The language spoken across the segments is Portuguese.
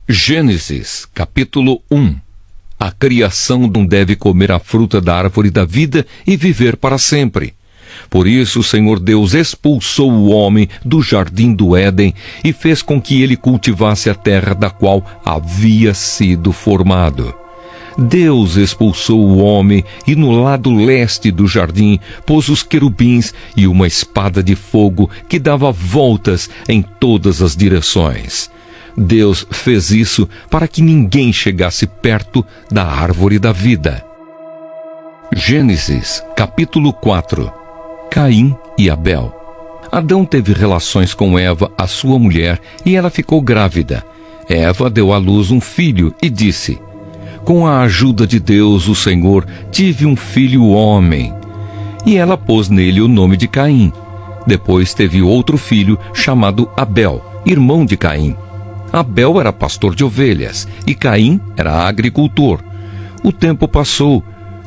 Gênesis, capítulo 1. A criação não deve comer a fruta da árvore da vida e viver para sempre. Por isso o Senhor Deus expulsou o homem do jardim do Éden e fez com que ele cultivasse a terra da qual havia sido formado. Deus expulsou o homem e no lado leste do jardim pôs os querubins e uma espada de fogo que dava voltas em todas as direções. Deus fez isso para que ninguém chegasse perto da árvore da vida. Gênesis, capítulo 4. Caim e Abel. Adão teve relações com Eva, a sua mulher, e ela ficou grávida. Eva deu à luz um filho e disse: com a ajuda de Deus, o Senhor, tive um filho homem. E ela pôs nele o nome de Caim. Depois teve outro filho chamado Abel, irmão de Caim. Abel era pastor de ovelhas e Caim era agricultor. O tempo passou.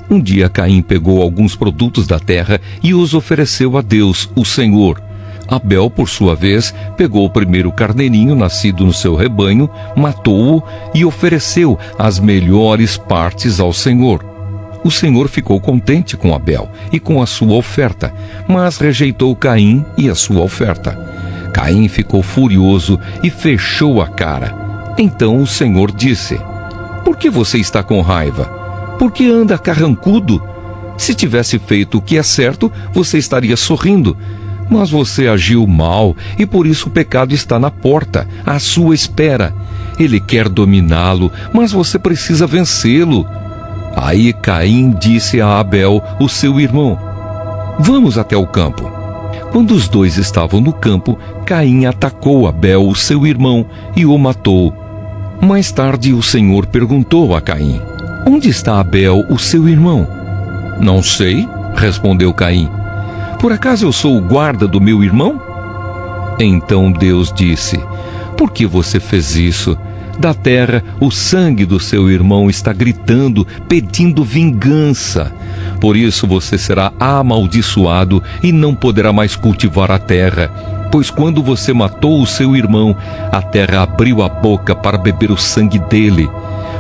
Um dia Caim pegou alguns produtos da terra e os ofereceu a Deus, o Senhor. Abel, por sua vez, pegou o primeiro carneirinho nascido no seu rebanho, matou-o e ofereceu as melhores partes ao Senhor. O Senhor ficou contente com Abel e com a sua oferta, mas rejeitou Caim e a sua oferta. Caim ficou furioso e fechou a cara. Então o Senhor disse: por que você está com raiva? Por que anda carrancudo? Se tivesse feito o que é certo, você estaria sorrindo. Mas você agiu mal e por isso o pecado está na porta, à sua espera. Ele quer dominá-lo, mas você precisa vencê-lo. Aí Caim disse a Abel, o seu irmão: vamos até o campo. Quando os dois estavam no campo, Caim atacou Abel, o seu irmão, e o matou. Mais tarde o Senhor perguntou a Caim: onde está Abel, o seu irmão? Não sei, respondeu Caim. Por acaso eu sou o guarda do meu irmão? Então Deus disse: por que você fez isso? Da terra, o sangue do seu irmão está gritando, pedindo vingança. Por isso você será amaldiçoado e não poderá mais cultivar a terra. Pois quando você matou o seu irmão, a terra abriu a boca para beber o sangue dele.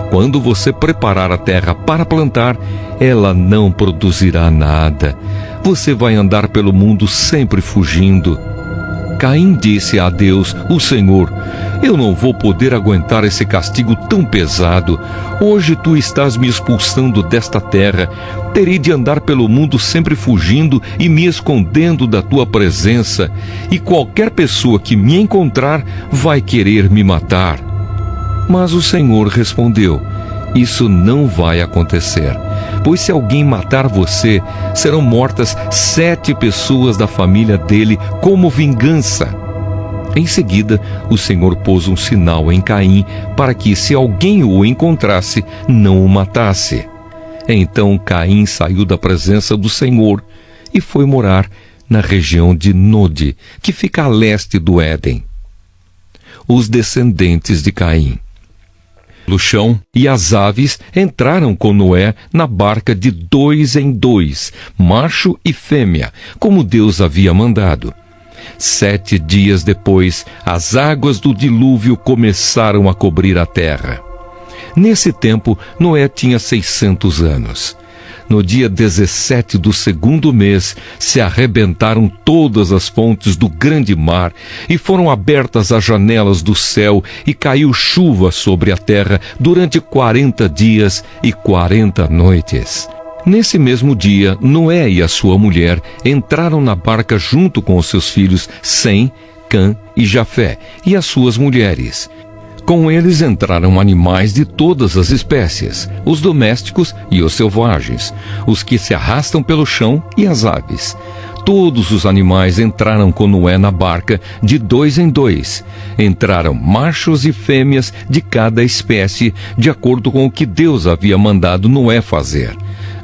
Quando você preparar a terra para plantar, ela não produzirá nada. Você vai andar pelo mundo sempre fugindo. Caim disse a Deus, o Senhor: eu não vou poder aguentar esse castigo tão pesado. Hoje tu estás me expulsando desta terra. Terei de andar pelo mundo sempre fugindo e me escondendo da tua presença. E qualquer pessoa que me encontrar vai querer me matar. Mas o Senhor respondeu: isso não vai acontecer. Pois se alguém matar você, serão mortas 7 pessoas da família dele como vingança. Em seguida, o Senhor pôs um sinal em Caim para que, se alguém o encontrasse, não o matasse. Então Caim saiu da presença do Senhor e foi morar na região de Nod, que fica a leste do Éden. Os descendentes de Caim. O chão e as aves entraram com Noé na barca de 2 em 2, macho e fêmea, como Deus havia mandado. 7 dias depois, as águas do dilúvio começaram a cobrir a terra. Nesse tempo, Noé tinha 600 anos. No dia 17 do 2º mês, se arrebentaram todas as fontes do grande mar e foram abertas as janelas do céu e caiu chuva sobre a terra durante 40 dias e 40 noites. Nesse mesmo dia, Noé e a sua mulher entraram na barca junto com os seus filhos Sem, Cã e Jafé e as suas mulheres. Com eles entraram animais de todas as espécies, os domésticos e os selvagens, os que se arrastam pelo chão e as aves. Todos os animais entraram com Noé na barca de 2 em 2. Entraram machos e fêmeas de cada espécie, de acordo com o que Deus havia mandado Noé fazer.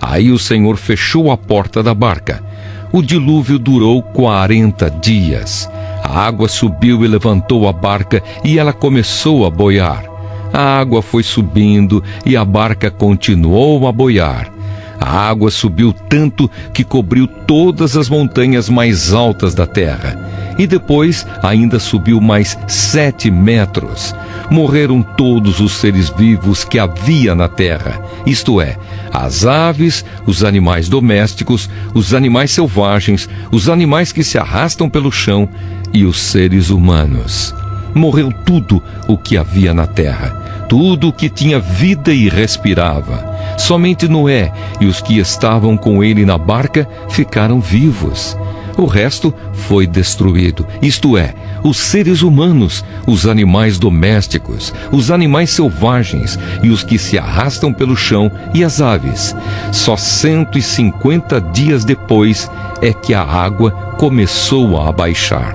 Aí o Senhor fechou a porta da barca. O dilúvio durou 40 dias. A água subiu e levantou a barca e ela começou a boiar. A água foi subindo e a barca continuou a boiar. A água subiu tanto que cobriu todas as montanhas mais altas da terra. E depois ainda subiu mais 7 metros. Morreram todos os seres vivos que havia na terra, isto é, as aves, os animais domésticos, os animais selvagens, os animais que se arrastam pelo chão e os seres humanos. Morreu tudo o que havia na terra, tudo o que tinha vida e respirava. Somente Noé e os que estavam com ele na barca ficaram vivos. O resto foi destruído, isto é, os seres humanos, os animais domésticos, os animais selvagens e os que se arrastam pelo chão e as aves. Só 150 dias depois é que a água começou a abaixar.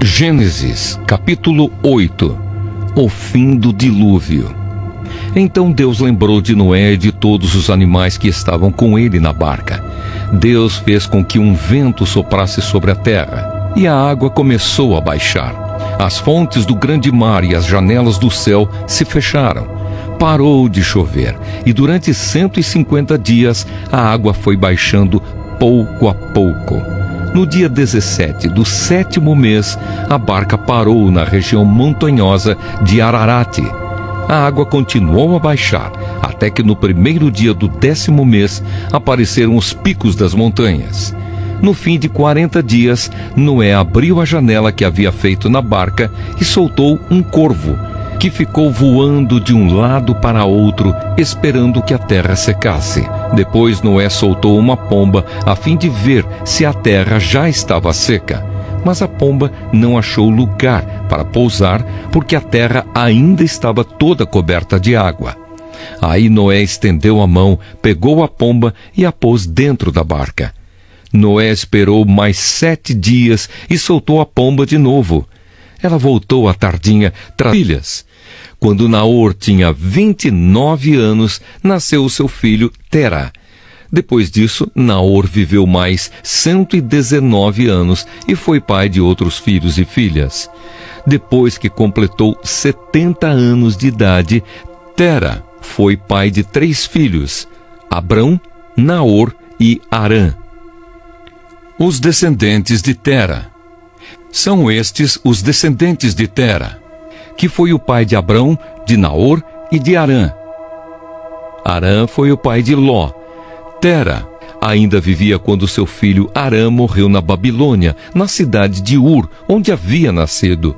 Gênesis, capítulo 8. O fim do dilúvio. Então Deus lembrou de Noé e de todos os animais que estavam com ele na barca. Deus fez com que um vento soprasse sobre a terra, e a água começou a baixar. As fontes do grande mar e as janelas do céu se fecharam. Parou de chover, e durante 150 dias a água foi baixando pouco a pouco. No dia 17 do 7º mês, a barca parou na região montanhosa de Ararat. A água continuou a baixar, até que no primeiro dia do 10º mês apareceram os picos das montanhas. No fim de 40 dias, Noé abriu a janela que havia feito na barca e soltou um corvo, que ficou voando de um lado para outro, esperando que a terra secasse. Depois Noé soltou uma pomba a fim de ver se a terra já estava seca. Mas a pomba não achou lugar para pousar, porque a terra ainda estava toda coberta de água. Aí Noé estendeu a mão, pegou a pomba e a pôs dentro da barca. Noé esperou mais 7 dias e soltou a pomba de novo. Ela voltou à tardinha, filhas. Quando Naor tinha 29 anos, nasceu o seu filho Tera. Depois disso, Naor viveu mais 119 anos e foi pai de outros filhos e filhas. Depois que completou 70 anos de idade, Tera foi pai de 3 filhos, Abrão, Naor e Harã. Os descendentes de Tera. São estes os descendentes de Tera, que foi o pai de Abrão, de Naor e de Harã. Harã foi o pai de Ló. Tera ainda vivia quando seu filho Harã morreu na Babilônia, na cidade de Ur, onde havia nascido.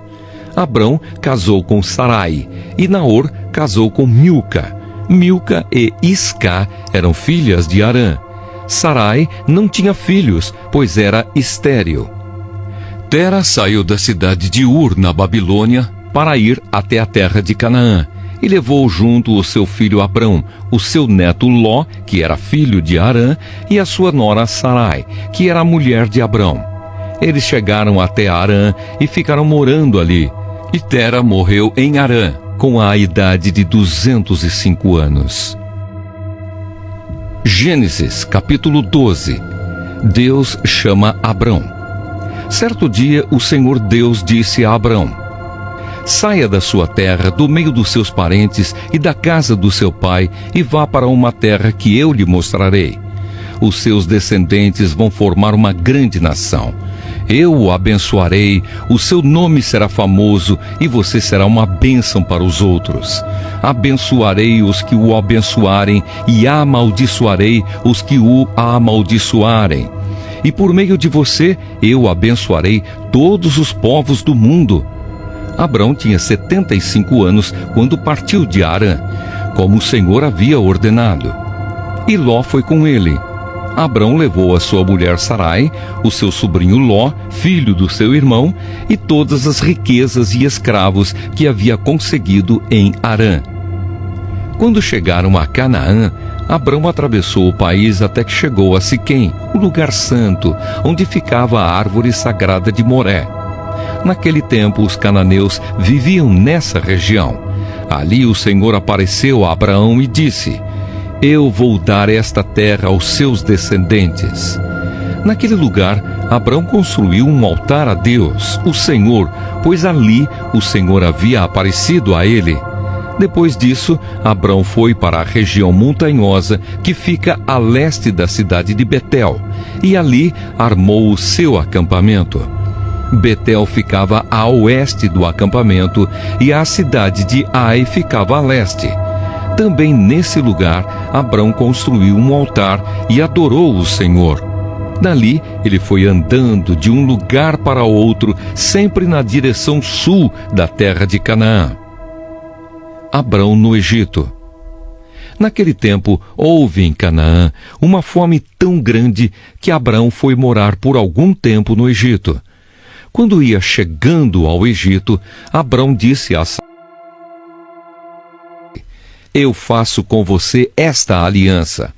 Abrão casou com Sarai, e Naor casou com Milca. Milca e Isca eram filhas de Harã. Sarai não tinha filhos, pois era estéril. Tera saiu da cidade de Ur, na Babilônia, para ir até a terra de Canaã, e levou junto o seu filho Abrão, o seu neto Ló, que era filho de Harã, e a sua nora Sarai, que era a mulher de Abrão. Eles chegaram até Harã e ficaram morando ali. E Tera morreu em Harã, com a idade de 205 anos. Gênesis, capítulo 12. Deus chama Abrão. Certo dia, o Senhor Deus disse a Abrão: saia da sua terra, do meio dos seus parentes e da casa do seu pai, e vá para uma terra que eu lhe mostrarei. Os seus descendentes vão formar uma grande nação. Eu o abençoarei, o seu nome será famoso, e você será uma bênção para os outros. Abençoarei os que o abençoarem, e amaldiçoarei os que o amaldiçoarem. E por meio de você, eu abençoarei todos os povos do mundo. Abrão tinha 75 anos quando partiu de Harã, como o Senhor havia ordenado. E Ló foi com ele. Abrão levou a sua mulher Sarai, o seu sobrinho Ló, filho do seu irmão, e todas as riquezas e escravos que havia conseguido em Harã. Quando chegaram a Canaã, Abrão atravessou o país até que chegou a Siquém, o lugar santo, onde ficava a árvore sagrada de Moré. Naquele tempo, os cananeus viviam nessa região. Ali o Senhor apareceu a Abraão e disse: eu vou dar esta terra aos seus descendentes. Naquele lugar, Abrão construiu um altar a Deus, o Senhor, pois ali o Senhor havia aparecido a ele. Depois disso, Abrão foi para a região montanhosa que fica a leste da cidade de Betel, e ali armou o seu acampamento. Betel ficava a oeste do acampamento e a cidade de Ai ficava a leste. Também nesse lugar, Abrão construiu um altar e adorou o Senhor. Dali, ele foi andando de um lugar para outro, sempre na direção sul da terra de Canaã. Abrão no Egito. Naquele tempo, houve em Canaã uma fome tão grande que Abrão foi morar por algum tempo no Egito. Quando ia chegando ao Egito, Abrão disse a Sarai: eu faço com você esta aliança.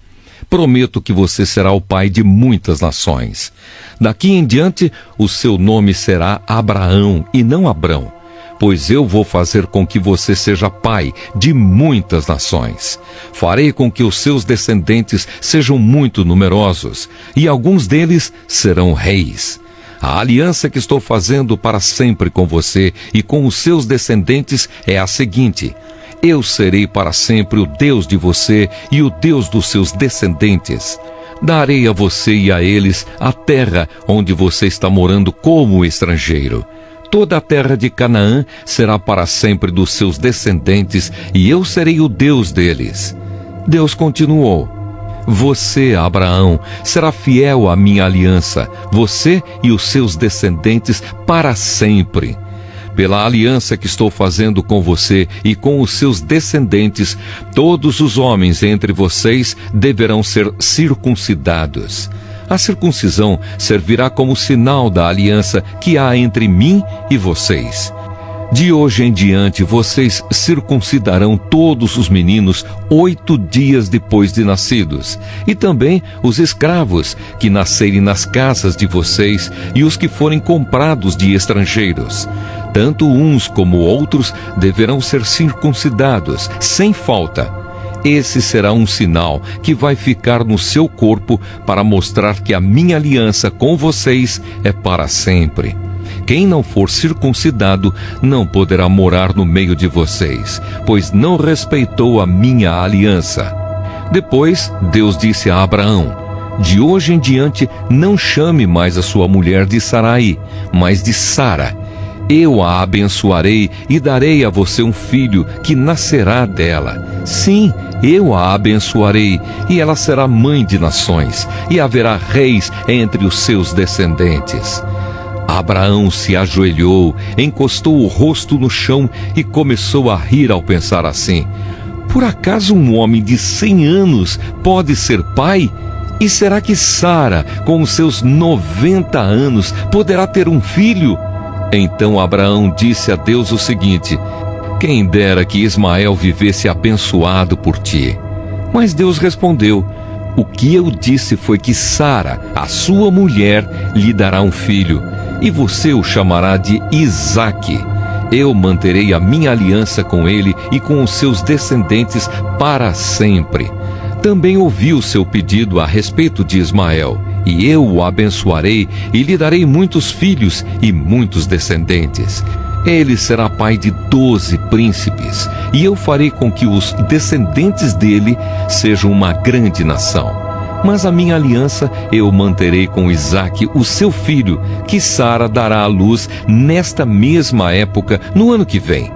Prometo que você será o pai de muitas nações. Daqui em diante, o seu nome será Abraão e não Abrão, pois eu vou fazer com que você seja pai de muitas nações. Farei com que os seus descendentes sejam muito numerosos, e alguns deles serão reis. A aliança que estou fazendo para sempre com você e com os seus descendentes é a seguinte: eu serei para sempre o Deus de você e o Deus dos seus descendentes. Darei a você e a eles a terra onde você está morando como estrangeiro. Toda a terra de Canaã será para sempre dos seus descendentes, e eu serei o Deus deles. Deus continuou: você, Abraão, será fiel à minha aliança, você e os seus descendentes para sempre. Pela aliança que estou fazendo com você e com os seus descendentes, todos os homens entre vocês deverão ser circuncidados. A circuncisão servirá como sinal da aliança que há entre mim e vocês. De hoje em diante, vocês circuncidarão todos os meninos 8 dias depois de nascidos, e também os escravos que nascerem nas casas de vocês e os que forem comprados de estrangeiros. Tanto uns como outros deverão ser circuncidados, sem falta. Esse será um sinal que vai ficar no seu corpo para mostrar que a minha aliança com vocês é para sempre. Quem não for circuncidado não poderá morar no meio de vocês, pois não respeitou a minha aliança. Depois, Deus disse a Abraão: de hoje em diante, não chame mais a sua mulher de Sarai, mas de Sara. Eu a abençoarei e darei a você um filho que nascerá dela. Sim, eu a abençoarei, e ela será mãe de nações, e haverá reis entre os seus descendentes. Abraão se ajoelhou, encostou o rosto no chão e começou a rir ao pensar assim: por acaso um homem de 100 anos pode ser pai? E será que Sara, com os seus 90 anos, poderá ter um filho? Então Abraão disse a Deus o seguinte: quem dera que Ismael vivesse abençoado por ti. Mas Deus respondeu: o que eu disse foi que Sara, a sua mulher, lhe dará um filho, e você o chamará de Isaque. Eu manterei a minha aliança com ele e com os seus descendentes para sempre. Também ouvi o seu pedido a respeito de Ismael, e eu o abençoarei e lhe darei muitos filhos e muitos descendentes. Ele será pai de 12 príncipes, e eu farei com que os descendentes dele sejam uma grande nação. Mas a minha aliança eu manterei com Isaque, o seu filho, que Sara dará à luz nesta mesma época, no ano que vem.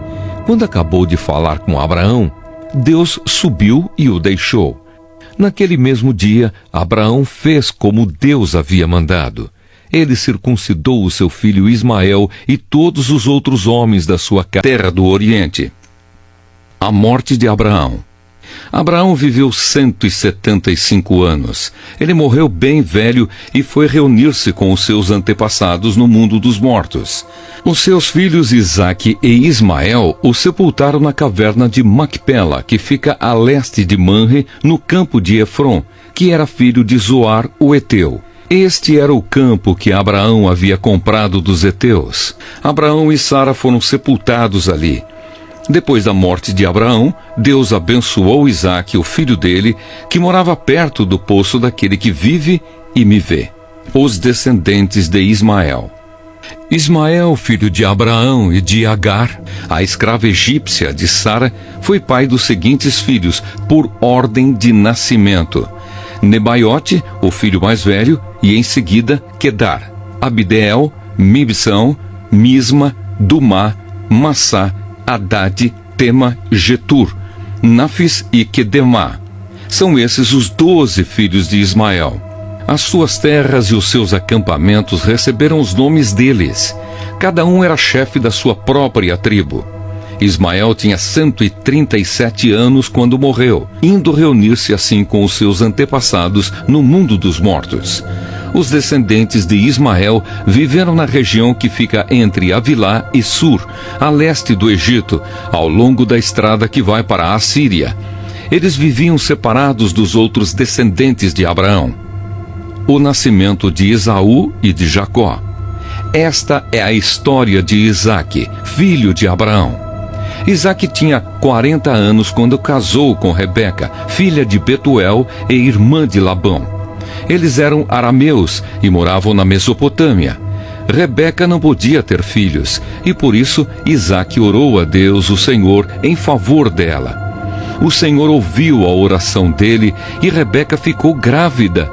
Quando acabou de falar com Abraão, Deus subiu e o deixou. Naquele mesmo dia, Abraão fez como Deus havia mandado. Ele circuncidou o seu filho Ismael e todos os outros homens da sua terra do Oriente. A morte de Abraão. Abraão viveu 175 anos. Ele morreu bem velho e foi reunir-se com os seus antepassados no mundo dos mortos. Os seus filhos Isaque e Ismael o sepultaram na caverna de Macpela, que fica a leste de Manre, no campo de Efron, que era filho de Zoar, o Eteu. Este era o campo que Abraão havia comprado dos heteus. Abraão e Sara foram sepultados ali. Depois da morte de Abraão, Deus abençoou Isaque, o filho dele, que morava perto do poço daquele que vive e me vê. Os descendentes de Ismael. Ismael, filho de Abraão e de Agar, a escrava egípcia de Sara, foi pai dos seguintes filhos, por ordem de nascimento: Nebaiote, o filho mais velho, e em seguida Quedar, Abdeel, Mibsão, Misma, Dumá, Massá, Haddad, Tema, Getur, Nafis e Quedemá. São esses os 12 filhos de Ismael. As suas terras e os seus acampamentos receberam os nomes deles. Cada um era chefe da sua própria tribo. Ismael tinha 137 anos quando morreu, indo reunir-se assim com os seus antepassados no mundo dos mortos. Os descendentes de Ismael viveram na região que fica entre Avilá e Sur, a leste do Egito, ao longo da estrada que vai para a Assíria. Eles viviam separados dos outros descendentes de Abraão. O nascimento de Esaú e de Jacó. Esta é a história de Isaque, filho de Abraão. Isaque tinha 40 anos quando casou com Rebeca, filha de Betuel e irmã de Labão. Eles eram arameus e moravam na Mesopotâmia. Rebeca não podia ter filhos, e por isso Isaque orou a Deus, o Senhor, em favor dela. O Senhor ouviu a oração dele e Rebeca ficou grávida.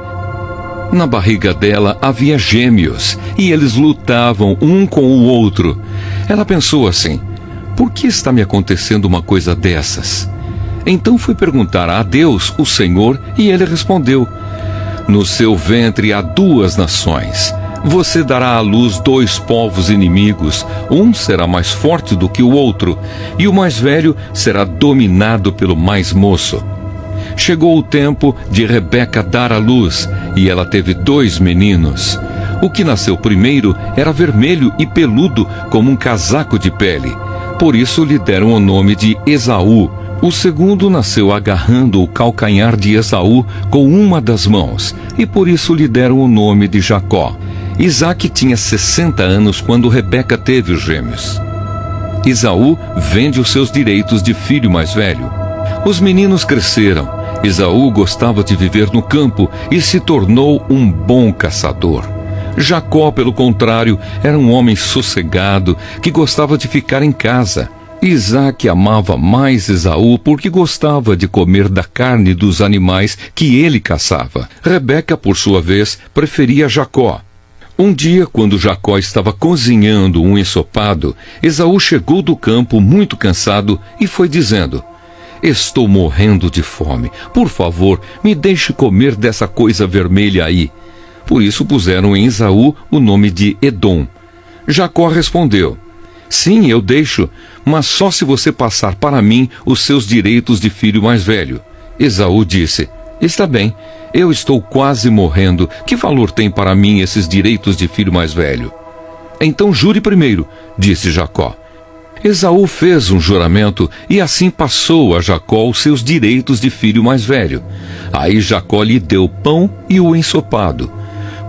Na barriga dela havia gêmeos, e eles lutavam um com o outro. Ela pensou assim: por que está me acontecendo uma coisa dessas? Então foi perguntar a Deus, o Senhor, e ele respondeu: no seu ventre há 2 nações. Você dará à luz 2 povos inimigos. Um será mais forte do que o outro, e o mais velho será dominado pelo mais moço. Chegou o tempo de Rebeca dar à luz, e ela teve 2 meninos. O que nasceu primeiro era vermelho e peludo como um casaco de pele. Por isso lhe deram o nome de Esaú. O segundo nasceu agarrando o calcanhar de Esaú com uma das mãos, e por isso lhe deram o nome de Jacó. Isaque tinha 60 anos quando Rebeca teve os gêmeos. Esaú vende os seus direitos de filho mais velho. Os meninos cresceram. Esaú gostava de viver no campo e se tornou um bom caçador. Jacó, pelo contrário, era um homem sossegado que gostava de ficar em casa. Isaque amava mais Esaú porque gostava de comer da carne dos animais que ele caçava. Rebeca, por sua vez, preferia Jacó. Um dia, quando Jacó estava cozinhando um ensopado, Esaú chegou do campo muito cansado e foi dizendo: estou morrendo de fome. Por favor, me deixe comer dessa coisa vermelha aí. Por isso puseram em Esaú o nome de Edom. Jacó respondeu: sim, eu deixo, mas só se você passar para mim os seus direitos de filho mais velho. Esaú disse: está bem, eu estou quase morrendo. Que valor tem para mim esses direitos de filho mais velho? Então jure primeiro, disse Jacó. Esaú fez um juramento e assim passou a Jacó os seus direitos de filho mais velho. Aí Jacó lhe deu pão e o ensopado.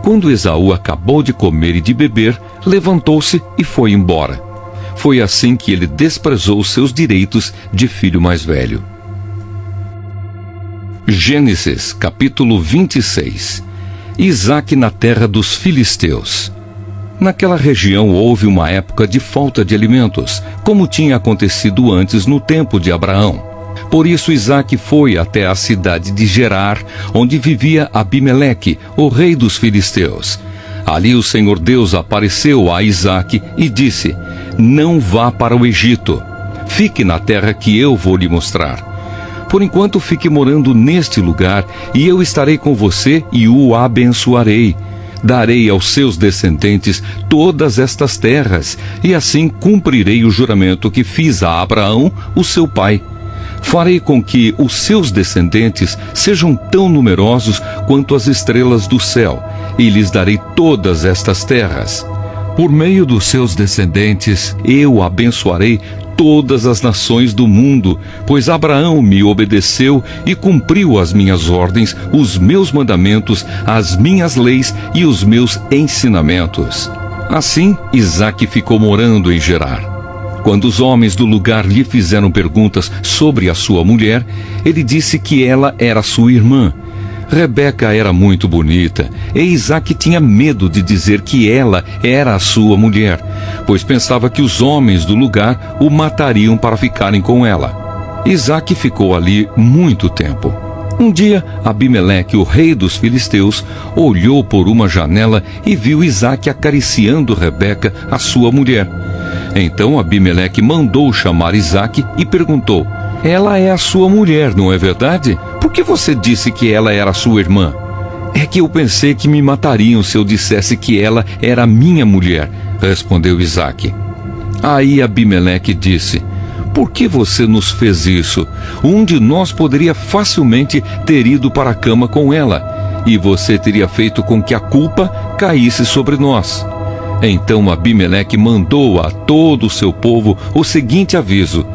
Quando Esaú acabou de comer e de beber, levantou-se e foi embora. Foi assim que ele desprezou os seus direitos de filho mais velho. Gênesis, capítulo 26. Isaque na terra dos filisteus. Naquela região houve uma época de falta de alimentos, como tinha acontecido antes no tempo de Abraão. Por isso Isaque foi até a cidade de Gerar, onde vivia Abimeleque, o rei dos filisteus. Ali o Senhor Deus apareceu a Isaque e disse: não vá para o Egito. Fique na terra que eu vou lhe mostrar. Por enquanto fique morando neste lugar, e eu estarei com você e o abençoarei. Darei aos seus descendentes todas estas terras, e assim cumprirei o juramento que fiz a Abraão, o seu pai. Farei com que os seus descendentes sejam tão numerosos quanto as estrelas do céu, e lhes darei todas estas terras. Por meio dos seus descendentes, eu abençoarei todas as nações do mundo, pois Abraão me obedeceu e cumpriu as minhas ordens, os meus mandamentos, as minhas leis e os meus ensinamentos. Assim, Isaque ficou morando em Gerar. Quando os homens do lugar lhe fizeram perguntas sobre a sua mulher, ele disse que ela era sua irmã. Rebeca era muito bonita, e Isaque tinha medo de dizer que ela era a sua mulher, pois pensava que os homens do lugar o matariam para ficarem com ela. Isaque ficou ali muito tempo. Um dia, Abimeleque, o rei dos filisteus, olhou por uma janela e viu Isaque acariciando Rebeca, a sua mulher. Então Abimeleque mandou chamar Isaque e perguntou: ela é a sua mulher, não é verdade? Por que você disse que ela era sua irmã? É que eu pensei que me matariam se eu dissesse que ela era minha mulher, respondeu Isaque. Aí Abimeleque disse: por que você nos fez isso? Um de nós poderia facilmente ter ido para a cama com ela, e você teria feito com que a culpa caísse sobre nós. Então Abimeleque mandou a todo o seu povo o seguinte aviso: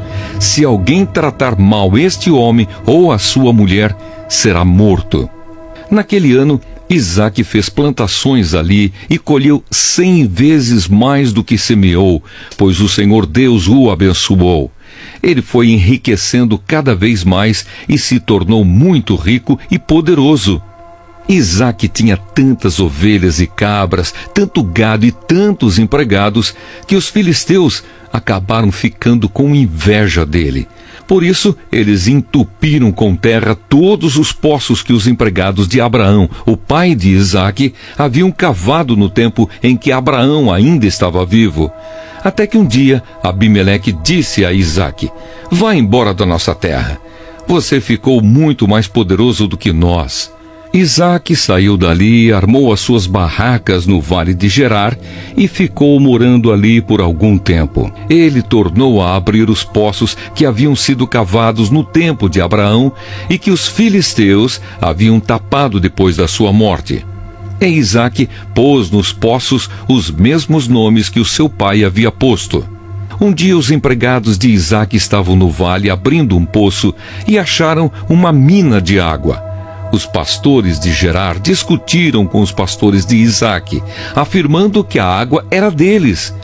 se alguém tratar mal este homem ou a sua mulher, será morto. Naquele ano, Isaque fez plantações ali e colheu 100 vezes mais do que semeou, pois o Senhor Deus o abençoou. Ele foi enriquecendo cada vez mais e se tornou muito rico e poderoso. Isaque tinha tantas ovelhas e cabras, tanto gado e tantos empregados, que os filisteus acabaram ficando com inveja dele. Por isso, eles entupiram com terra todos os poços que os empregados de Abraão, o pai de Isaque, haviam cavado no tempo em que Abraão ainda estava vivo. Até que um dia, Abimeleque disse a Isaque: vá embora da nossa terra. Você ficou muito mais poderoso do que nós. Isaque saiu dali, armou as suas barracas no vale de Gerar e ficou morando ali por algum tempo. Ele tornou a abrir os poços que haviam sido cavados no tempo de Abraão e que os filisteus haviam tapado depois da sua morte. E Isaque pôs nos poços os mesmos nomes que o seu pai havia posto. Um dia os empregados de Isaque estavam no vale abrindo um poço e acharam uma mina de água. Os pastores de Gerar discutiram com os pastores de Isaque, afirmando que a água era deles.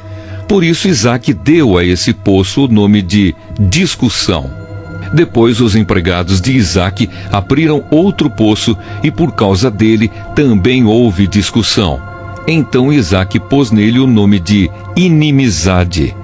Por isso Isaque deu a esse poço o nome de Discussão. Depois os empregados de Isaque abriram outro poço e por causa dele também houve discussão. Então Isaque pôs nele o nome de Inimizade.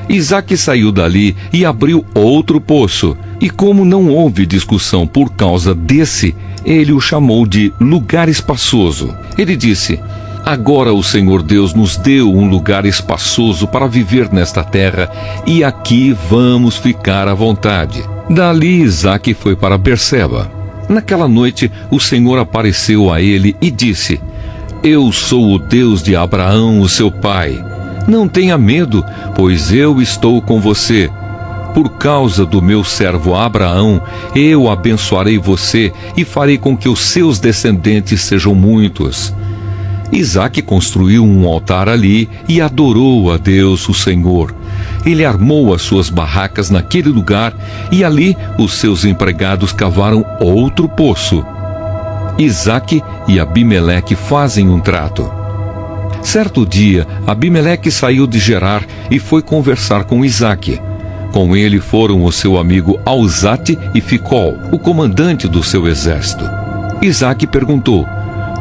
Isaque saiu dali e abriu outro poço, e como não houve discussão por causa desse, ele o chamou de Lugar Espaçoso. Ele disse: agora o Senhor Deus nos deu um lugar espaçoso para viver nesta terra, e aqui vamos ficar à vontade. Dali Isaque foi para Berseba. Naquela noite o Senhor apareceu a ele e disse: eu sou o Deus de Abraão, o seu pai. Não tenha medo, pois eu estou com você. Por causa do meu servo Abraão, eu abençoarei você e farei com que os seus descendentes sejam muitos. Isaque construiu um altar ali e adorou a Deus, o Senhor. Ele armou as suas barracas naquele lugar e ali os seus empregados cavaram outro poço. Isaque e Abimeleque fazem um trato. Certo dia, Abimeleque saiu de Gerar e foi conversar com Isaque. Com ele foram o seu amigo Alzate e Ficol, o comandante do seu exército. Isaque perguntou: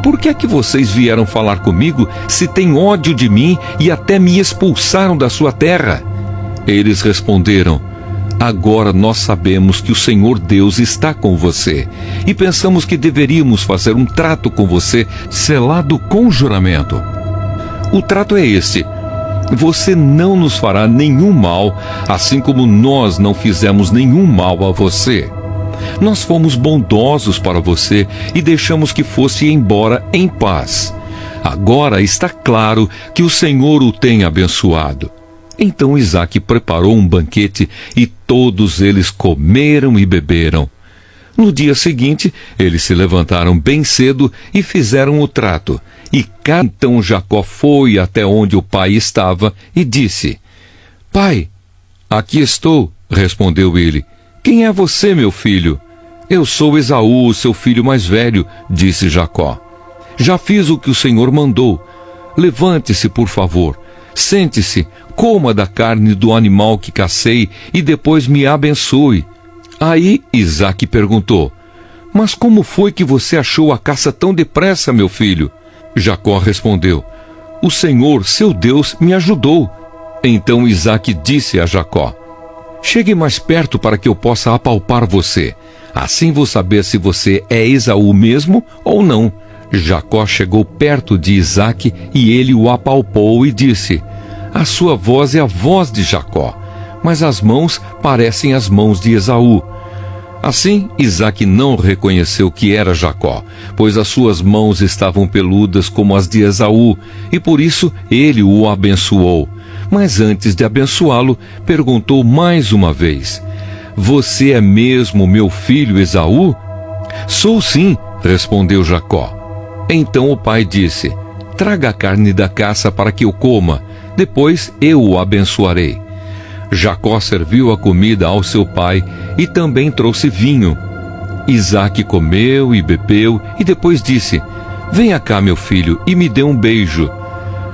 por que é que vocês vieram falar comigo se têm ódio de mim e até me expulsaram da sua terra? Eles responderam: agora nós sabemos que o Senhor Deus está com você e pensamos que deveríamos fazer um trato com você selado com juramento. O trato é este: você não nos fará nenhum mal, assim como nós não fizemos nenhum mal a você. Nós fomos bondosos para você e deixamos que fosse embora em paz. Agora está claro que o Senhor o tem abençoado. Então Isaque preparou um banquete e todos eles comeram e beberam. No dia seguinte, eles se levantaram bem cedo e fizeram o trato. E então Jacó foi até onde o pai estava e disse: pai, aqui estou, respondeu ele. Quem é você, meu filho? Eu sou Esaú, seu filho mais velho, disse Jacó. Já fiz o que o Senhor mandou. Levante-se, por favor. Sente-se, coma da carne do animal que cacei e depois me abençoe. Aí Isaque perguntou: mas como foi que você achou a caça tão depressa, meu filho? Jacó respondeu: o Senhor, seu Deus, me ajudou. Então Isaque disse a Jacó: chegue mais perto para que eu possa apalpar você. Assim vou saber se você é Esaú mesmo ou não. Jacó chegou perto de Isaque e ele o apalpou e disse: a sua voz é a voz de Jacó, mas as mãos parecem as mãos de Esaú. Assim, Isaque não reconheceu que era Jacó, pois as suas mãos estavam peludas como as de Esaú, e por isso ele o abençoou. Mas antes de abençoá-lo, perguntou mais uma vez: você é mesmo meu filho Esaú? Sou sim, respondeu Jacó. Então o pai disse: traga a carne da caça para que eu coma, depois eu o abençoarei. Jacó serviu a comida ao seu pai e também trouxe vinho. Isaque comeu e bebeu e depois disse: venha cá, meu filho, e me dê um beijo.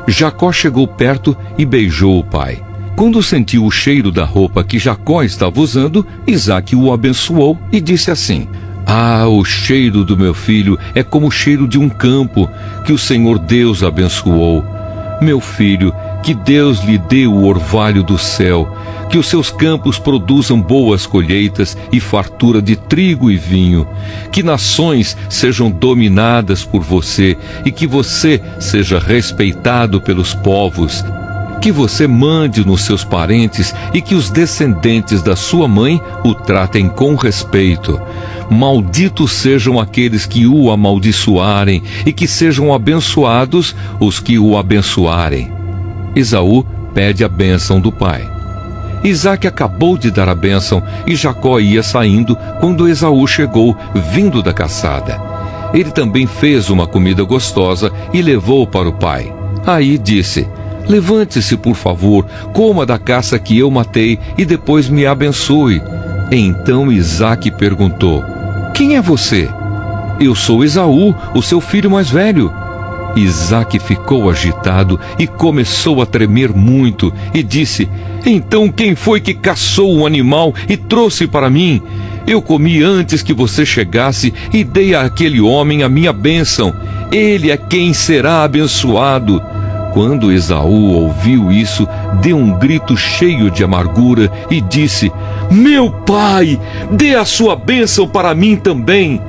Jacó chegou perto e beijou o pai. Quando sentiu o cheiro da roupa que Jacó estava usando, Isaque o abençoou e disse assim: ah, o cheiro do meu filho é como o cheiro de um campo que o Senhor Deus abençoou. Meu filho, que Deus lhe dê o orvalho do céu, que os seus campos produzam boas colheitas e fartura de trigo e vinho, que nações sejam dominadas por você e que você seja respeitado pelos povos, que você mande nos seus parentes e que os descendentes da sua mãe o tratem com respeito. Malditos sejam aqueles que o amaldiçoarem e que sejam abençoados os que o abençoarem. Esaú pede a bênção do pai. Isaque acabou de dar a bênção e Jacó ia saindo quando Esaú chegou, vindo da caçada. Ele também fez uma comida gostosa e levou para o pai. Aí disse: levante-se, por favor, coma da caça que eu matei e depois me abençoe. Então Isaque perguntou: quem é você? Eu sou Esaú, o seu filho mais velho. Isaque ficou agitado e começou a tremer muito e disse: então quem foi que caçou o animal e trouxe para mim? Eu comi antes que você chegasse e dei àquele homem a minha bênção. Ele é quem será abençoado. Quando Esaú ouviu isso, deu um grito cheio de amargura e disse: meu pai, dê a sua bênção para mim também.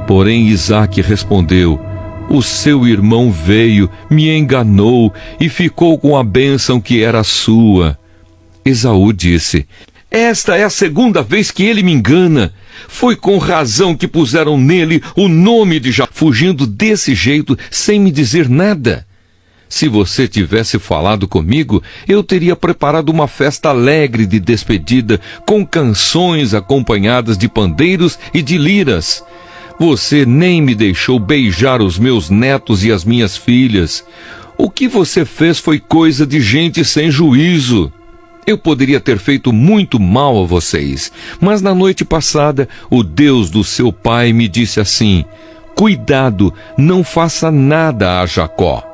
Porém Isaque respondeu: o seu irmão veio, me enganou e ficou com a bênção que era sua. Esaú disse: esta é a segunda vez que ele me engana. Foi com razão que puseram nele o nome de Jacó, fugindo desse jeito sem me dizer nada. Se você tivesse falado comigo, eu teria preparado uma festa alegre de despedida, com canções acompanhadas de pandeiros e de liras. Você nem me deixou beijar os meus netos e as minhas filhas. O que você fez foi coisa de gente sem juízo. Eu poderia ter feito muito mal a vocês, mas na noite passada, o Deus do seu pai me disse assim: cuidado, não faça nada a Jacó.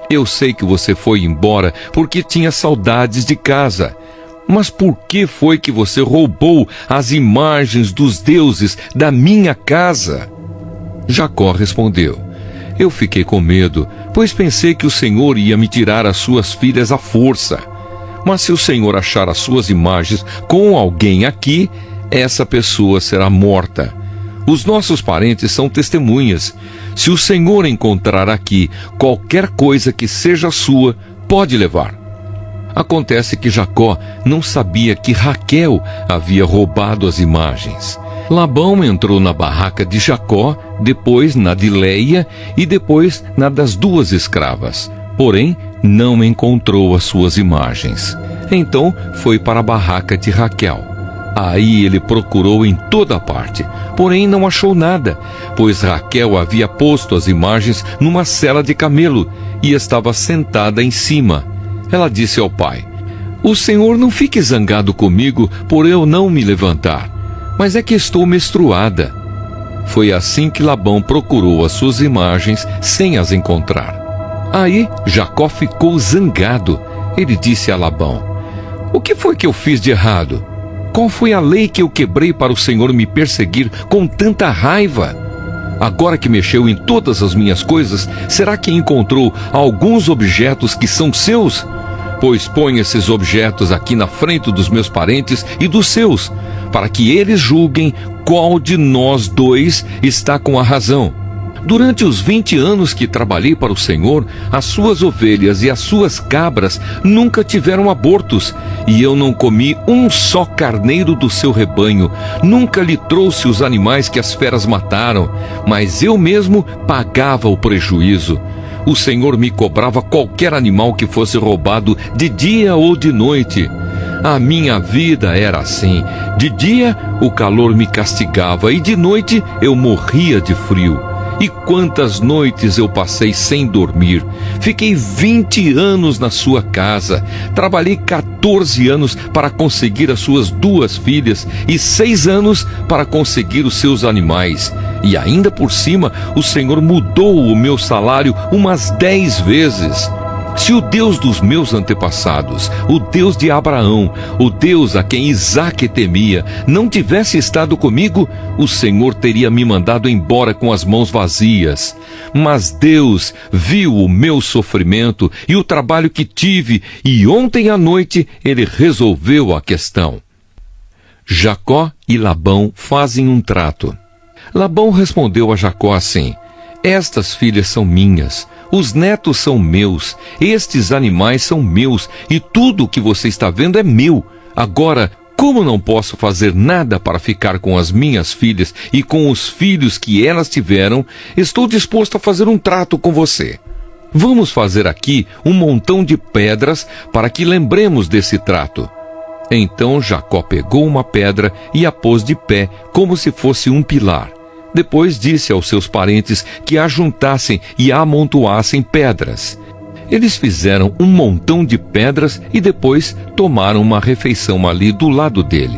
Eu sei que você foi embora porque tinha saudades de casa. Mas por que foi que você roubou as imagens dos deuses da minha casa? Jacó respondeu: eu fiquei com medo, pois pensei que o Senhor ia me tirar as suas filhas à força. Mas se o Senhor achar as suas imagens com alguém aqui, essa pessoa será morta. Os nossos parentes são testemunhas. Se o Senhor encontrar aqui qualquer coisa que seja sua, pode levar. Acontece que Jacó não sabia que Raquel havia roubado as imagens. Labão entrou na barraca de Jacó, depois na de Leia e depois na das duas escravas. Porém, não encontrou as suas imagens. Então foi para a barraca de Raquel. Aí ele procurou em toda parte, porém não achou nada, pois Raquel havia posto as imagens numa sela de camelo e estava sentada em cima. Ela disse ao pai: o Senhor não fique zangado comigo por eu não me levantar, mas é que estou menstruada. Foi assim que Labão procurou as suas imagens sem as encontrar. Aí Jacó ficou zangado. Ele disse a Labão: o que foi que eu fiz de errado? Qual foi a lei que eu quebrei para o Senhor me perseguir com tanta raiva? Agora que mexeu em todas as minhas coisas, será que encontrou alguns objetos que são seus? Pois põe esses objetos aqui na frente dos meus parentes e dos seus, para que eles julguem qual de nós dois está com a razão? Durante os 20 anos que trabalhei para o Senhor, as suas ovelhas e as suas cabras nunca tiveram abortos, e eu não comi um só carneiro do seu rebanho, nunca lhe trouxe os animais que as feras mataram, mas eu mesmo pagava o prejuízo. O Senhor me cobrava qualquer animal que fosse roubado de dia ou de noite. A minha vida era assim: de dia o calor me castigava e de noite eu morria de frio. E quantas noites eu passei sem dormir. Fiquei 20 anos na sua casa. Trabalhei 14 anos para conseguir as suas 2 filhas e 6 anos para conseguir os seus animais. E ainda por cima, o Senhor mudou o meu salário umas 10 vezes. Se o Deus dos meus antepassados, o Deus de Abraão, o Deus a quem Isaque temia, não tivesse estado comigo, o Senhor teria me mandado embora com as mãos vazias. Mas Deus viu o meu sofrimento e o trabalho que tive, e ontem à noite Ele resolveu a questão. Jacó e Labão fazem um trato. Labão respondeu a Jacó assim: estas filhas são minhas, os netos são meus, estes animais são meus, e tudo o que você está vendo é meu. Agora, como não posso fazer nada para ficar com as minhas filhas e com os filhos que elas tiveram, estou disposto a fazer um trato com você. Vamos fazer aqui um montão de pedras para que lembremos desse trato. Então Jacó pegou uma pedra e a pôs de pé, como se fosse um pilar. Depois disse aos seus parentes que ajuntassem e amontoassem pedras. Eles fizeram um montão de pedras e depois tomaram uma refeição ali do lado dele.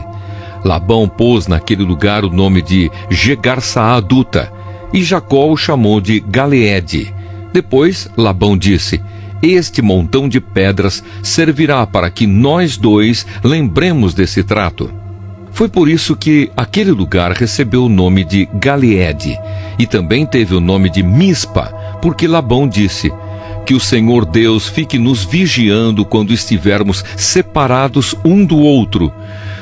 Labão pôs naquele lugar o nome de Jegar-Saaduta e Jacó o chamou de Galeede. Depois Labão disse: este montão de pedras servirá para que nós dois lembremos desse trato. Foi por isso que aquele lugar recebeu o nome de Galeede, e também teve o nome de Mispa, porque Labão disse: que o Senhor Deus fique nos vigiando quando estivermos separados um do outro.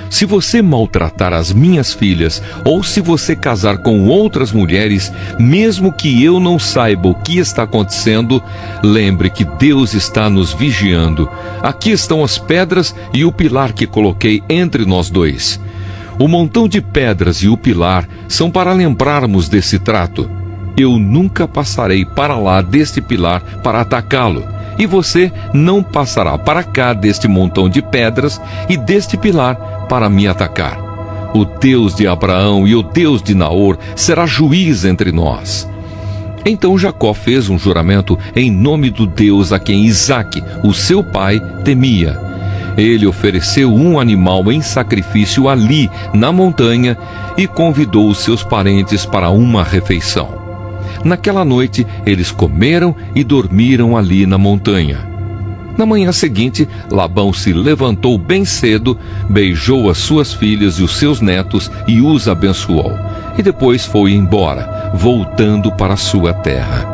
Se você maltratar as minhas filhas, ou se você casar com outras mulheres, mesmo que eu não saiba o que está acontecendo, lembre que Deus está nos vigiando. Aqui estão as pedras e o pilar que coloquei entre nós dois. O montão de pedras e o pilar são para lembrarmos desse trato. Eu nunca passarei para lá deste pilar para atacá-lo, e você não passará para cá deste montão de pedras e deste pilar para me atacar. O Deus de Abraão e o Deus de Naor será juiz entre nós. Então Jacó fez um juramento em nome do Deus a quem Isaque, o seu pai, temia. Ele ofereceu um animal em sacrifício ali, na montanha, e convidou os seus parentes para uma refeição. Naquela noite, eles comeram e dormiram ali na montanha. Na manhã seguinte, Labão se levantou bem cedo, beijou as suas filhas e os seus netos e os abençoou. E depois foi embora, voltando para sua terra.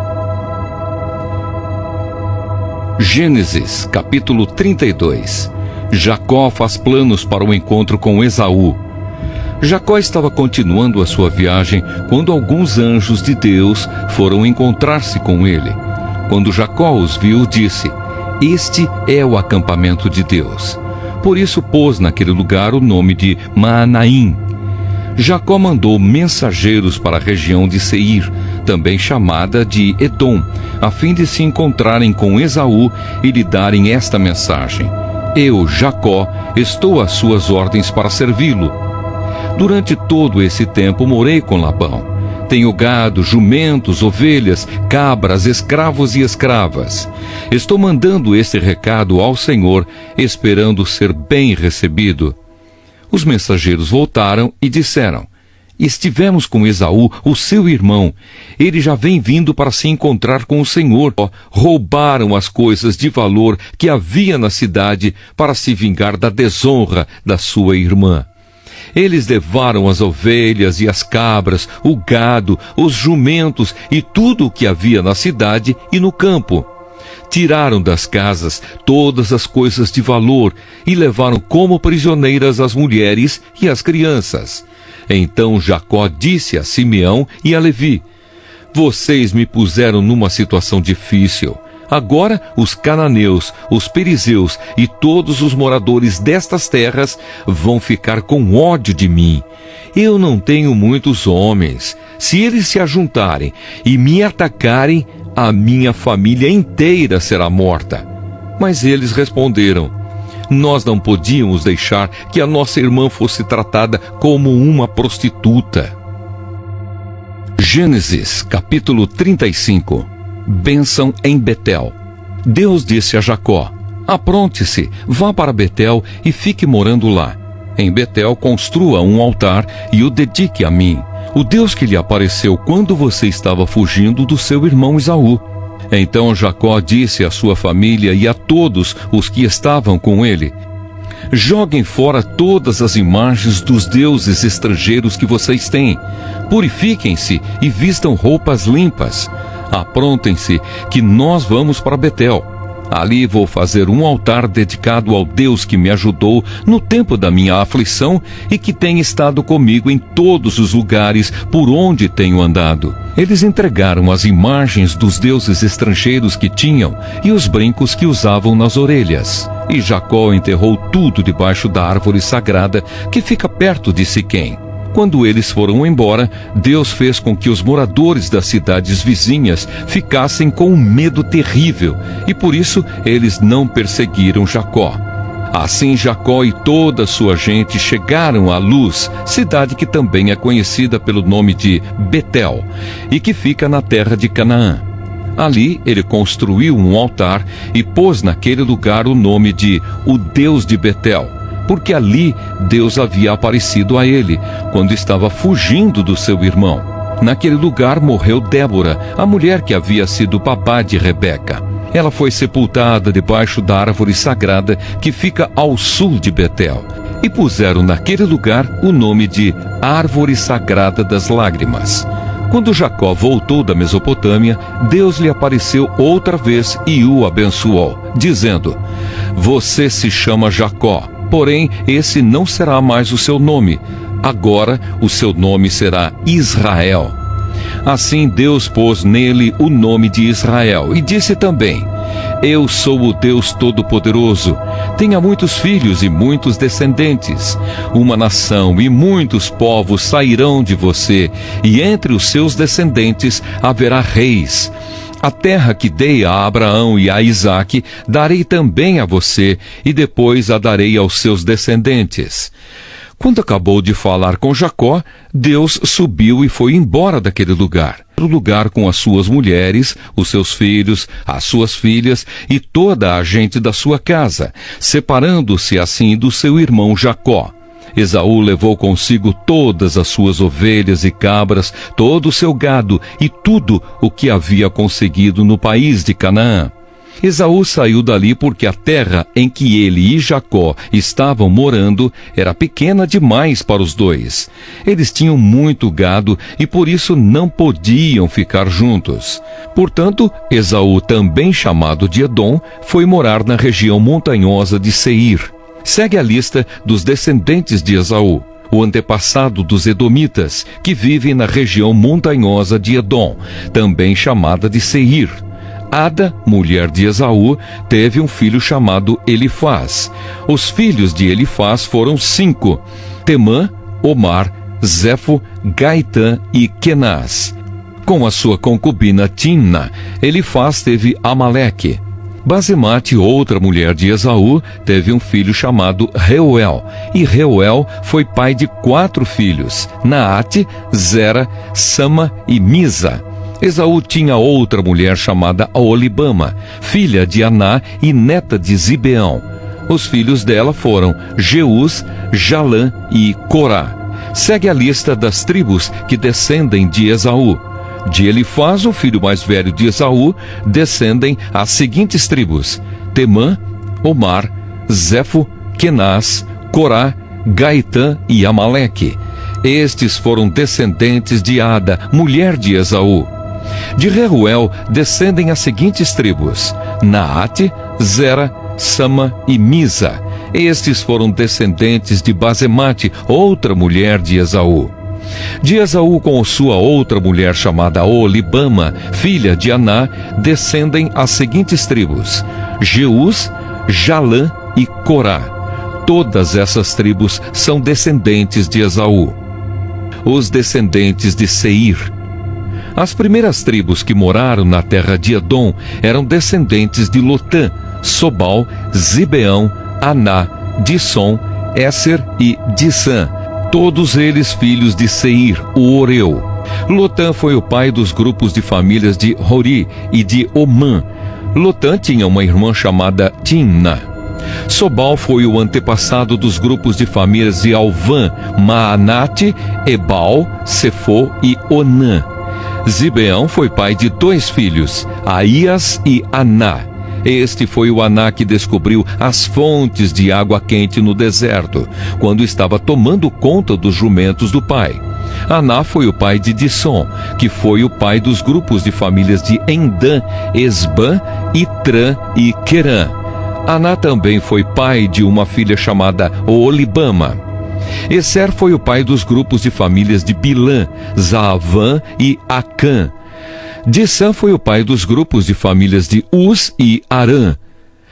Gênesis, capítulo 32. Jacó faz planos para o encontro com Esaú. Jacó estava continuando a sua viagem quando alguns anjos de Deus foram encontrar-se com ele. Quando Jacó os viu, disse: este é o acampamento de Deus. Por isso pôs naquele lugar o nome de Maanaim. Jacó mandou mensageiros para a região de Seir, também chamada de Edom, a fim de se encontrarem com Esaú e lhe darem esta mensagem: eu, Jacó, estou às suas ordens para servi-lo. Durante todo esse tempo morei com Labão. Tenho gado, jumentos, ovelhas, cabras, escravos e escravas. Estou mandando este recado ao Senhor, esperando ser bem recebido. Os mensageiros voltaram e disseram: estivemos com Esaú, o seu irmão. Ele já vem vindo para se encontrar com o Senhor. Roubaram as coisas de valor que havia na cidade para se vingar da desonra da sua irmã. Eles levaram as ovelhas e as cabras, o gado, os jumentos e tudo o que havia na cidade e no campo. tiraram das casas todas as coisas de valor e levaram como prisioneiras as mulheres e as crianças. Então Jacó disse a Simeão e a Levi: vocês me puseram numa situação difícil. Agora os cananeus, os perizeus e todos os moradores destas terras vão ficar com ódio de mim. Eu não tenho muitos homens. Se eles se ajuntarem e me atacarem, a minha família inteira será morta. Mas eles responderam: nós não podíamos deixar que a nossa irmã fosse tratada como uma prostituta. Gênesis, capítulo 35. Bênção em Betel. Deus disse a Jacó: apronte-se, vá para Betel e fique morando lá. Em Betel construa um altar e o dedique a mim, o Deus que lhe apareceu quando você estava fugindo do seu irmão Esaú. Então Jacó disse à sua família e a todos os que estavam com ele: joguem fora todas as imagens dos deuses estrangeiros que vocês têm. Purifiquem-se e vistam roupas limpas. Aprontem-se, que nós vamos para Betel. Ali vou fazer um altar dedicado ao Deus que me ajudou no tempo da minha aflição e que tem estado comigo em todos os lugares por onde tenho andado. Eles entregaram as imagens dos deuses estrangeiros que tinham e os brincos que usavam nas orelhas. E Jacó enterrou tudo debaixo da árvore sagrada que fica perto de Siquém. Quando eles foram embora, Deus fez com que os moradores das cidades vizinhas ficassem com um medo terrível, e por isso eles não perseguiram Jacó. Assim Jacó e toda a sua gente chegaram a Luz, cidade que também é conhecida pelo nome de Betel, e que fica na terra de Canaã. Ali ele construiu um altar e pôs naquele lugar o nome de o Deus de Betel, porque ali Deus havia aparecido a ele, quando estava fugindo do seu irmão. Naquele lugar morreu Débora, a mulher que havia sido babá de Rebeca. Ela foi sepultada debaixo da árvore sagrada que fica ao sul de Betel. E puseram naquele lugar o nome de Árvore Sagrada das Lágrimas. Quando Jacó voltou da Mesopotâmia, Deus lhe apareceu outra vez e o abençoou, dizendo: você se chama Jacó, porém esse não será mais o seu nome. Agora o seu nome será Israel. Assim Deus pôs nele o nome de Israel e disse também: eu sou o Deus Todo-Poderoso. Tenha muitos filhos e muitos descendentes. Uma nação e muitos povos sairão de você, e entre os seus descendentes haverá reis. A terra que dei a Abraão e a Isaque, darei também a você, e depois a darei aos seus descendentes. Quando acabou de falar com Jacó, Deus subiu e foi embora daquele lugar. O lugar com as suas mulheres, os seus filhos, as suas filhas e toda a gente da sua casa, separando-se assim do seu irmão Jacó. Esaú levou consigo todas as suas ovelhas e cabras, todo o seu gado e tudo o que havia conseguido no país de Canaã. Esaú saiu dali porque a terra em que ele e Jacó estavam morando era pequena demais para os dois. Eles tinham muito gado e por isso não podiam ficar juntos. Portanto, Esaú, também chamado de Edom, foi morar na região montanhosa de Seir. Segue a lista dos descendentes de Esaú, o antepassado dos edomitas, que vivem na região montanhosa de Edom, também chamada de Seir. Ada, mulher de Esaú, teve um filho chamado Elifaz. Os filhos de Elifaz foram 5: Temã, Omar, Zefo, Gaitã e Kenaz. Com a sua concubina Timna, Elifaz teve Amaleque. Basemate, outra mulher de Esaú, teve um filho chamado Reuel, e Reuel foi pai de 4 filhos: Naate, Zera, Sama e Misa. Esaú tinha outra mulher chamada Aolibama, filha de Aná e neta de Zibeão. Os filhos dela foram Jeús, Jalã e Corá. Segue a lista das tribos que descendem de Esaú. De Elifaz, o filho mais velho de Esaú, descendem as seguintes tribos: Temã, Omar, Zefo, Kenaz, Corá, Gaitã e Amaleque. Estes foram descendentes de Ada, mulher de Esaú. De Reuel descendem as seguintes tribos: Naate, Zera, Sama e Misa. Estes foram descendentes de Basemate, outra mulher de Esaú. De Esaú com sua outra mulher chamada Oholibama, filha de Aná, descendem as seguintes tribos: Jeus, Jalã e Corá. Todas essas tribos são descendentes de Esaú. Os descendentes de Seir. As primeiras tribos que moraram na terra de Edom eram descendentes de Lotã, Sobal, Zibeão, Aná, Dissom, Éser e Dissã, todos eles filhos de Seir, o Oreu. Lotã foi o pai dos grupos de famílias de Hori e de Omã. Lotã tinha uma irmã chamada Timna. Sobal foi o antepassado dos grupos de famílias de Alvã, Maanate, Ebal, Sefo e Onã. Zibeão foi pai de 2 filhos, Aías e Aná. Este foi o Aná que descobriu as fontes de água quente no deserto, quando estava tomando conta dos jumentos do pai. Aná foi o pai de Dissom, que foi o pai dos grupos de famílias de Endã, Esbã, Itrã e Querã. Aná também foi pai de uma filha chamada Oholibama. Eser foi o pai dos grupos de famílias de Bilã, Zaavã e Acã. Dissã foi o pai dos grupos de famílias de Uz e Arã.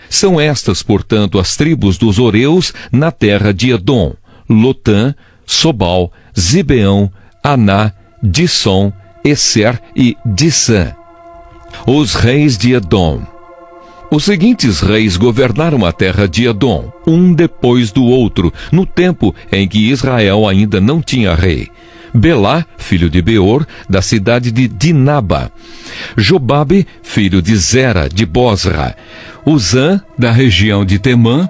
São estas, portanto, as tribos dos Oreus na terra de Edom: Lotã, Sobal, Zibeão, Aná, Dissom, Eser e Dissã. Os reis de Edom. Os seguintes reis governaram a terra de Edom, um depois do outro, no tempo em que Israel ainda não tinha rei. Belá, filho de Beor, da cidade de Dinaba. Jobabe, filho de Zera, de Bosra. Uzã, da região de Temã.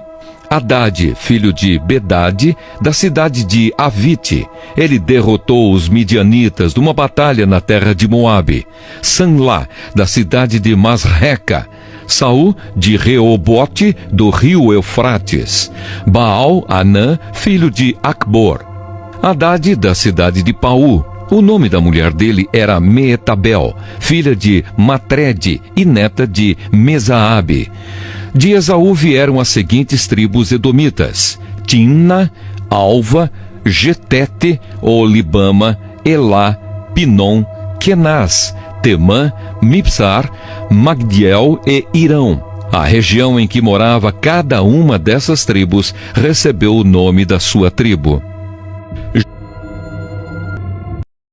Haddad, filho de Bedade, da cidade de Avite. Ele derrotou os midianitas numa batalha na terra de Moabe. Sanlá, da cidade de Masreca. Saul, de Reobote, do rio Eufrates. Baal-Anã, filho de Acbor. Haddad, da cidade de Paú. O nome da mulher dele era Meetabel, filha de Matrede e neta de Mesaabe. De Esaú vieram as seguintes tribos edomitas: Timna, Alva, Getete, Oholibama, Elá, Pinom, Kenaz, Temã, Mibsar, Magdiel e Irão. A região em que morava cada uma dessas tribos recebeu o nome da sua tribo.